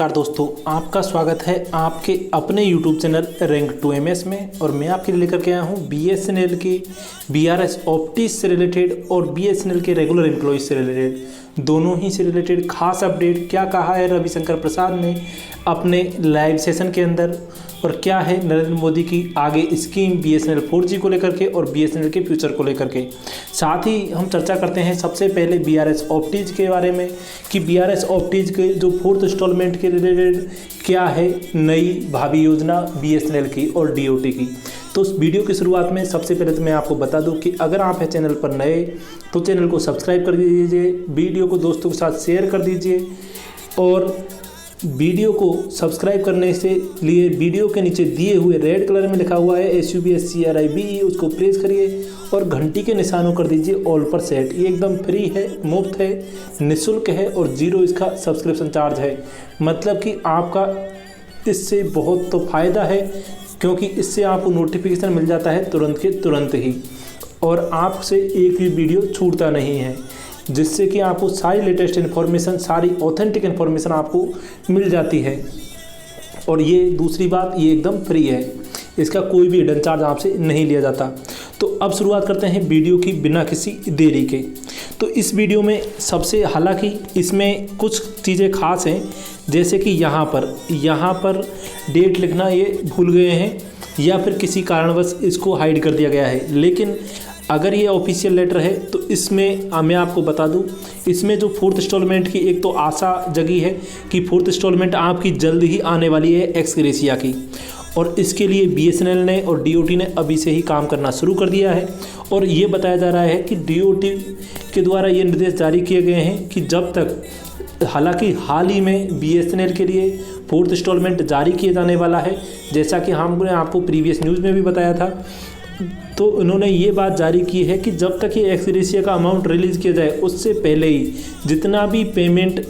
नमस्कार दोस्तों, आपका स्वागत है आपके अपने YouTube चैनल रैंक 2MS में। और मैं आपके लिए लेकर के आया हूँ BSNL की BRS ऑप्टिस से रिलेटेड और BSNL के रेगुलर एम्प्लॉयज़ से रिलेटेड, दोनों ही से रिलेटेड खास अपडेट। क्या कहा है रविशंकर प्रसाद ने अपने लाइव सेशन के अंदर, और क्या है नरेंद्र मोदी की आगे स्कीम BSNL 4G को लेकर के और BSNL के फ्यूचर को लेकर के। साथ ही हम चर्चा करते हैं सबसे पहले BRS ऑप्टिज के बारे में कि BRS ऑप्टिज के जो 4th इंस्टॉलमेंट के रिलेटेड क्या है नई भावी योजना BSNL की और DOT की। तो उस वीडियो की शुरुआत में सबसे पहले तो मैं आपको बता दूं कि अगर आप हैं चैनल पर नए तो चैनल को सब्सक्राइब कर दीजिए, वीडियो को दोस्तों के साथ शेयर कर दीजिए, और वीडियो को सब्सक्राइब करने से लिए वीडियो के नीचे दिए हुए रेड कलर में लिखा हुआ है SUBSCRIBE, उसको प्रेस करिए और घंटी के निशानों कर दीजिए ऑल पर सेट। ये एकदम फ्री है, मुफ्त है, निःशुल्क है और 0 इसका सब्सक्रिप्शन चार्ज है। मतलब कि आपका इससे बहुत तो फ़ायदा है, क्योंकि इससे आपको नोटिफिकेशन मिल जाता है तुरंत के तुरंत ही, और आपसे एक भी वीडियो छूटता नहीं है, जिससे कि आपको सारी लेटेस्ट इन्फॉर्मेशन, सारी ऑथेंटिक इन्फॉर्मेशन आपको मिल जाती है। और ये दूसरी बात, ये एकदम फ्री है, इसका कोई भी हिडन चार्ज आपसे नहीं लिया जाता। तो अब शुरुआत करते हैं वीडियो की बिना किसी देरी के। तो इस वीडियो में सबसे, हालांकि इसमें कुछ चीज़ें खास हैं, जैसे कि यहाँ पर डेट लिखना ये भूल गए हैं या फिर किसी कारणवश इसको हाइड कर दिया गया है। लेकिन अगर ये ऑफिशियल लेटर है तो इसमें मैं आपको बता दूं, इसमें जो 4th इंस्टॉलमेंट की एक तो आशा जगी है कि 4th इंस्टॉलमेंट आपकी जल्द ही आने वाली है एक्स ग्रेशिया की, और इसके लिए BSNL ने और DOT ने अभी से ही काम करना शुरू कर दिया है। और ये बताया जा रहा है कि DOT के द्वारा ये निर्देश जारी किए गए हैं कि जब तक, हालांकि हाल ही में BSNL के लिए 4th इंस्टॉलमेंट जारी किया जाने वाला है, जैसा कि हमने आपको प्रीवियस न्यूज़ में भी बताया था। तो उन्होंने ये बात जारी की है कि जब तक ये एक्स ग्रेशिया का अमाउंट रिलीज़ किया जाए उससे पहले ही जितना भी पेमेंट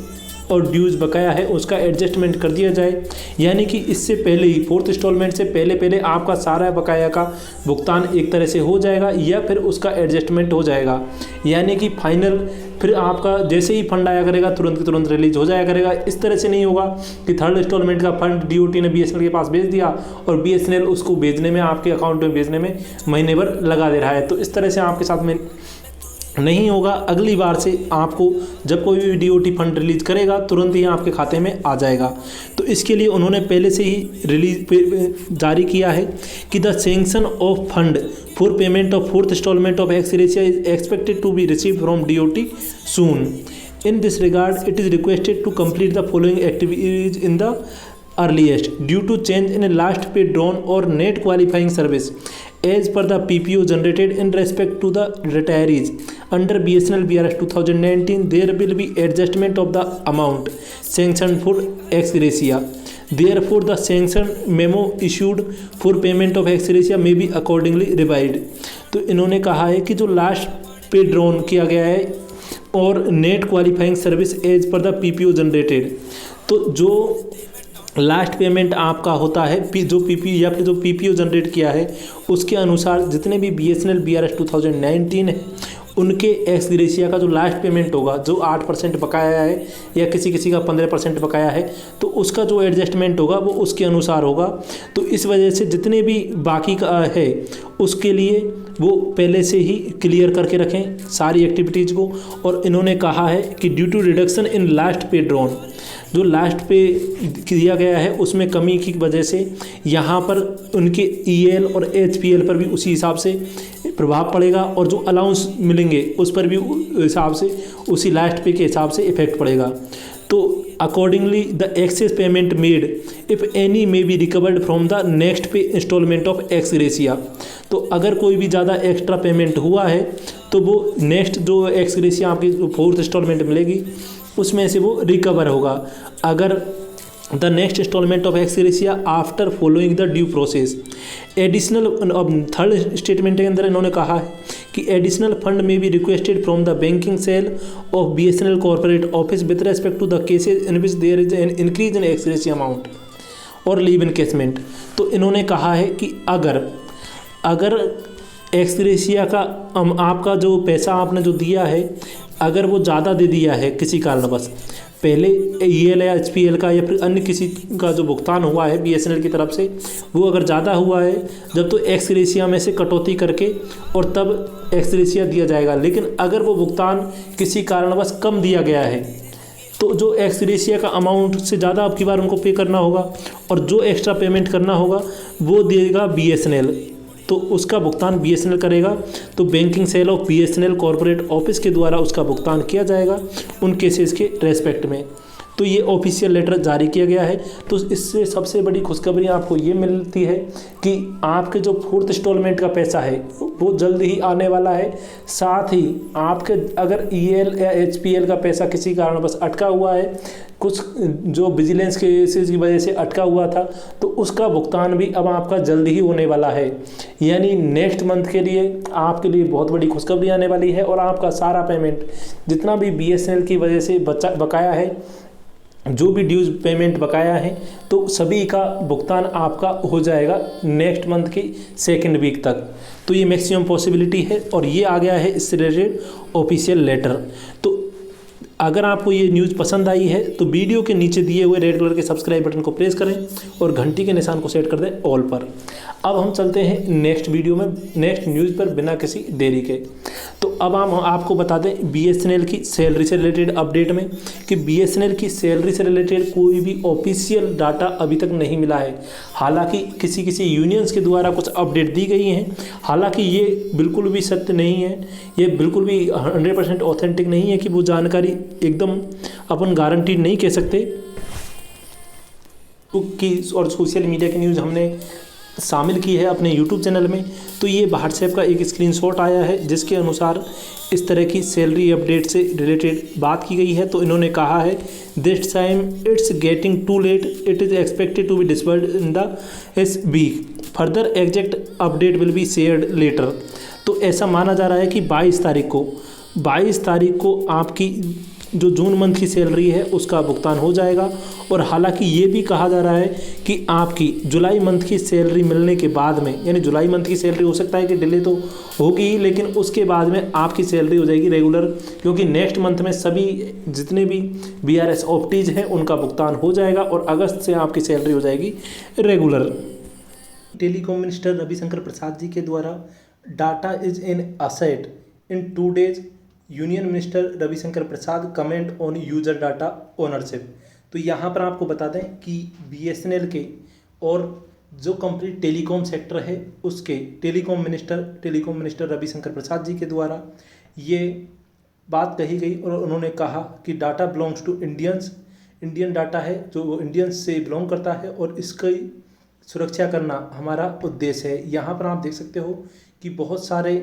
और ड्यूज़ बकाया है उसका एडजस्टमेंट कर दिया जाए। यानी कि इससे पहले ही 4th इंस्टॉलमेंट से पहले आपका सारा बकाया का भुगतान एक तरह से हो जाएगा या फिर उसका एडजस्टमेंट हो जाएगा। यानी कि फाइनल फिर आपका जैसे ही फंड आया करेगा तुरंत के तुरंत रिलीज हो जाया करेगा। इस तरह से नहीं होगा कि 3rd इंस्टॉलमेंट का फंड DOT ने BSNL के पास भेज दिया और BSNL उसको भेजने में, आपके अकाउंट में भेजने में महीने भर लगा दे रहा है। तो इस तरह से आपके साथ में नहीं होगा। अगली बार से आपको जब कोई भी DOT फंड रिलीज करेगा तुरंत ही आपके खाते में आ जाएगा। तो इसके लिए उन्होंने पहले से ही रिलीज जारी किया है कि the sanction of fund for payment of 4th installment of ex gratia is expected to be received from DOT सून। In this regard it is requested to complete the following activities in the earliest due to change in a last pay drawn or net qualifying service as per the PPO generated in respect to the retirees under BSNL BRS 2019. There will be adjustment of the amount sanctioned for ex gratia. Therefore the sanction memo issued for payment of ex gratia may be accordingly revised. तो इन्होंने कहा है कि जो last pay drawn किया गया है और net qualifying service as per the PPO generated, तो जो लास्ट पेमेंट आपका होता है जो या फिर जो PPO जनरेट किया है उसके अनुसार जितने भी BSNL BRS 2019 है उनके एक्स ग्रेशिया का जो लास्ट पेमेंट होगा, जो 8% बकाया है या किसी किसी का 15% बकाया है, तो उसका जो एडजस्टमेंट होगा वो उसके अनुसार होगा। तो इस वजह से जितने भी बाकी का है उसके लिए वो पहले से ही क्लियर करके रखें सारी एक्टिविटीज़ को। और इन्होंने कहा है कि due to reduction in last pay drawn, जो लास्ट पे किया गया है उसमें कमी की वजह से यहाँ पर उनके EL और HPL पर भी उसी हिसाब से प्रभाव पड़ेगा, और जो अलाउंस मिलेंगे उस पर भी हिसाब से उसी लास्ट पे के हिसाब से इफेक्ट पड़ेगा। तो accordingly the access payment made if any may be recovered from the next पे इंस्टॉलमेंट ऑफ एक्स ग्रेशिया। तो अगर कोई भी ज़्यादा एक्स्ट्रा पेमेंट हुआ है तो वो नेक्स्ट जो एक्स ग्रेशिया आपकी 4th इंस्टॉलमेंट मिलेगी उसमें से वो रिकवर होगा। अगर the next installment of ex gratia after following the due process additional, अब 3rd स्टेटमेंट के अंदर इन्होंने कहा है कि एडिशनल फंड में be requested from the banking cell of BSNL corporate office with respect to the cases in which there is an increase in ex gratia amount और leave encashment. तो इन्होंने कहा है कि अगर एक्स ग्रेशिया का आपका जो पैसा आपने जो दिया है, अगर वो ज़्यादा दे दिया है किसी कारणवश, पहले EL या HPL का या फिर अन्य किसी का जो भुगतान हुआ है BSNL की तरफ से, वो अगर ज़्यादा हुआ है जब तो एक्स ग्रेशिया में से कटौती करके और तब एक्स ग्रेशिया दिया जाएगा। लेकिन अगर वो भुगतान किसी कारणवश कम दिया गया है तो जो एक्स ग्रेशिया का अमाउंट से ज़्यादा अब की बार उनको पे करना होगा और जो एक्स्ट्रा पेमेंट करना होगा वो देगा BSNL, तो उसका भुगतान BSNL करेगा। तो banking cell of BSNL corporate office के द्वारा उसका भुगतान किया जाएगा उन केसेस के रेस्पेक्ट में। तो ये ऑफिशियल लेटर जारी किया गया है। तो इससे सबसे बड़ी खुशखबरी आपको ये मिलती है कि आपके जो 4th इंस्टॉलमेंट का पैसा है वो जल्द ही आने वाला है। साथ ही आपके अगर EL या HPL का पैसा किसी कारण बस अटका हुआ है, कुछ जो विजिलेंस केसेस की वजह से अटका हुआ था, तो उसका भुगतान भी अब आपका जल्द ही होने वाला है। यानी नेक्स्ट मंथ के लिए आपके लिए बहुत बड़ी खुशखबरी आने वाली है और आपका सारा पेमेंट जितना भी BSNL की वजह से बकाया है, जो भी ड्यूज पेमेंट बकाया है, तो सभी का भुगतान आपका हो जाएगा नेक्स्ट मंथ की 2nd वीक तक। तो ये मैक्सिमम पॉसिबिलिटी है और ये आ गया है इससे रिलेटेड ऑफिशियल लेटर। तो अगर आपको ये न्यूज़ पसंद आई है तो वीडियो के नीचे दिए हुए रेड कलर के सब्सक्राइब बटन को प्रेस करें और घंटी के निशान को सेट कर दें ऑल पर। अब हम चलते हैं नेक्स्ट वीडियो में, नेक्स्ट न्यूज़ पर बिना किसी देरी के। तो अब हम आपको बता दें BSNL की सैलरी से रिलेटेड अपडेट में कि BSNL की सैलरी से रिलेटेड कोई भी ऑफिशियल डाटा अभी तक नहीं मिला है। हालांकि किसी किसी यूनियंस के द्वारा कुछ अपडेट दी गई हैं, हालांकि ये बिल्कुल भी सत्य नहीं है, ये बिल्कुल भी 100% ऑथेंटिक नहीं है कि वो जानकारी एकदम अपन गारंटी नहीं कह सकते कि। और सोशल मीडिया की न्यूज़ हमने शामिल की है अपने YouTube चैनल में। तो ये व्हाट्सएप का एक स्क्रीनशॉट आया है जिसके अनुसार इस तरह की सैलरी अपडेट से रिलेटेड बात की गई है। तो इन्होंने कहा है this time it's getting too late, it is expected to be disbursed in the इस week, further exact update will be shared later. तो ऐसा माना जा रहा है कि 22 तारीख को आपकी जो जून मंथ की सैलरी है उसका भुगतान हो जाएगा। और हालांकि ये भी कहा जा रहा है कि आपकी जुलाई मंथ की सैलरी मिलने के बाद में, यानी जुलाई मंथ की सैलरी हो सकता है कि डिले तो होगी ही, लेकिन उसके बाद में आपकी सैलरी हो जाएगी रेगुलर, क्योंकि नेक्स्ट मंथ में सभी जितने भी BRS ऑप्टीज हैं उनका भुगतान हो जाएगा और अगस्त से आपकी सैलरी हो जाएगी regular. Telecom minister Ravishankar Prasad ji के द्वारा data is an asset in 2 days, union minister Ravishankar Prasad comment on user data ownership. तो यहाँ पर आपको बता दें कि BSNL के और जो कंप्लीट टेलीकॉम सेक्टर है उसके टेलीकॉम मिनिस्टर रविशंकर प्रसाद जी के द्वारा ये बात कही गई और उन्होंने कहा कि data belongs to Indians, Indian data है जो इंडियंस से बिलोंग करता है और इसकी सुरक्षा करना हमारा उद्देश्य है। यहाँ पर आप देख सकते हो कि बहुत सारे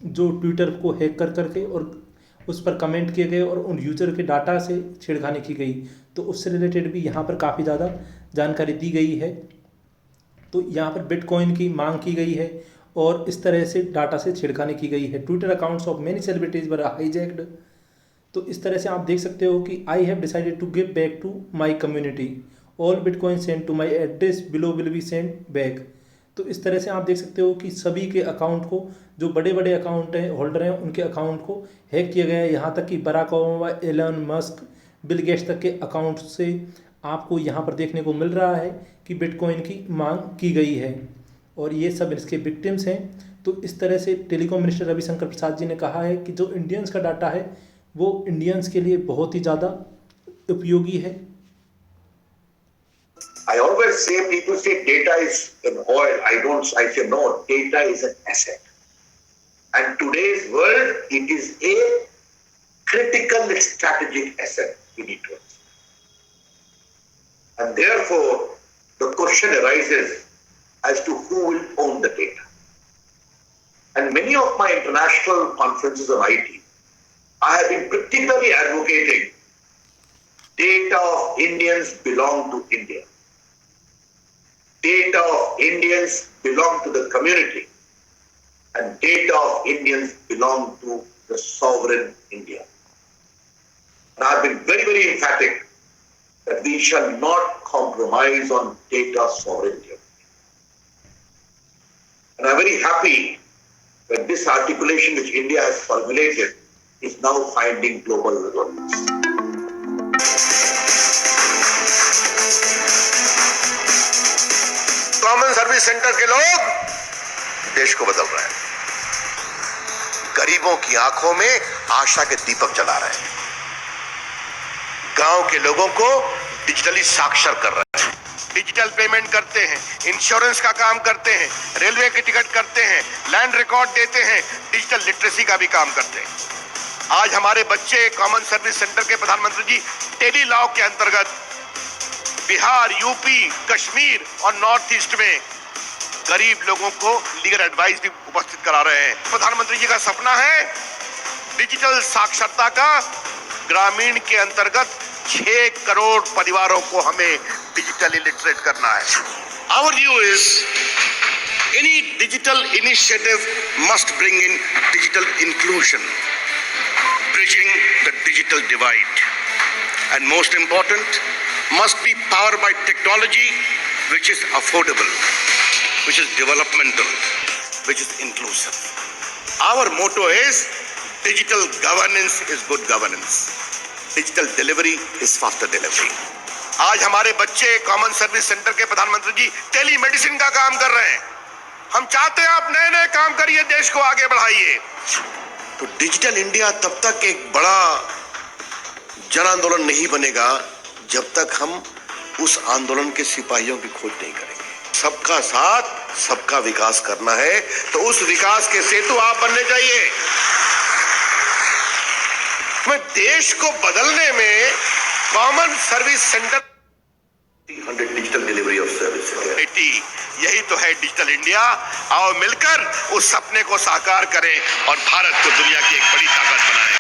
जो ट्विटर को हैक कर करके और उस पर कमेंट किए गए और उन यूज़र के डाटा से छेड़खानी की गई, तो उससे रिलेटेड भी यहाँ पर काफ़ी ज़्यादा जानकारी दी गई है। तो यहाँ पर बिटकॉइन की मांग की गई है और इस तरह से डाटा से छेड़खानी की गई है। Twitter accounts of many celebrities were hijacked. तो इस तरह से आप देख सकते हो कि I have decided to give back to my community, all bitcoin send to my address below will be send back. तो इस तरह से आप देख सकते हो कि सभी के अकाउंट को, जो बड़े बड़े अकाउंट हैं होल्डर हैं, उनके अकाउंट को हैक किया गया है। यहाँ तक कि Barack Obama, Elon Musk, Bill Gates तक के अकाउंट से आपको यहाँ पर देखने को मिल रहा है कि बिटकॉइन की मांग की गई है और ये सब इसके विक्टिम्स हैं। तो इस तरह से टेलीकॉम मिनिस्टर रविशंकर प्रसाद जी ने कहा है कि जो इंडियंस का डाटा है वो इंडियंस के लिए बहुत ही ज़्यादा उपयोगी है। I always say, people say data is an oil. I say no, data is an asset. And today's world, it is a critical strategic asset we need to have. And therefore, the question arises as to who will own the data. And many of my international conferences on IT, I have been particularly advocating data of Indians belong to India. Data of Indians belong to the community, and data of Indians belong to the sovereign India. And I have been very, very emphatic that we shall not compromise on data sovereignty. And I am very happy that this articulation which India has formulated is now finding global resonance. Common service centre के लोग देश को बदल रहे हैं, गरीबों की आंखों में आशा के दीपक जला रहे हैं, गांव के लोगों को डिजिटली साक्षर कर रहे हैं, डिजिटल पेमेंट करते हैं, इंश्योरेंस का काम करते हैं, रेलवे की टिकट करते हैं, लैंड रिकॉर्ड देते हैं, डिजिटल लिटरेसी का भी काम करते हैं। आज हमारे बच्चे कॉमन सर्विस सेंटर के प्रधानमंत्री जी टेली लॉ के अंतर्गत बिहार, यूपी, कश्मीर और नॉर्थ ईस्ट में गरीब लोगों को लीगल एडवाइस भी उपस्थित करा रहे हैं। प्रधानमंत्री जी का सपना है डिजिटल साक्षरता का, ग्रामीण के अंतर्गत 6 करोड़ परिवारों को हमें डिजिटली लिटरेट करना है। Our view is any digital initiative must bring in digital inclusion, bridging the digital divide, and most important, must be powered by technology which is affordable, which is developmental, which is inclusive. Our motto is digital governance is good governance. Digital delivery is faster delivery. आज हमारे बच्चे common service centre के प्रधानमंत्री जी tele medicine का काम कर रहे हैं। हम चाहते हैं आप नए नए काम करिए, देश को आगे बढ़ाइए। तो डिजिटल इंडिया तब तक एक बड़ा जन आंदोलन नहीं बनेगा जब तक हम उस आंदोलन के सिपाहियों की खोज नहीं करेंगे। सबका साथ सबका विकास करना है, तो उस विकास के सेतु आप बनने चाहिए। मैं देश को बदलने में common service centre 100 digital delivery of service, यही तो है डिजिटल इंडिया। आओ मिलकर उस सपने को साकार करें और भारत को दुनिया की एक बड़ी ताकत बनाएं।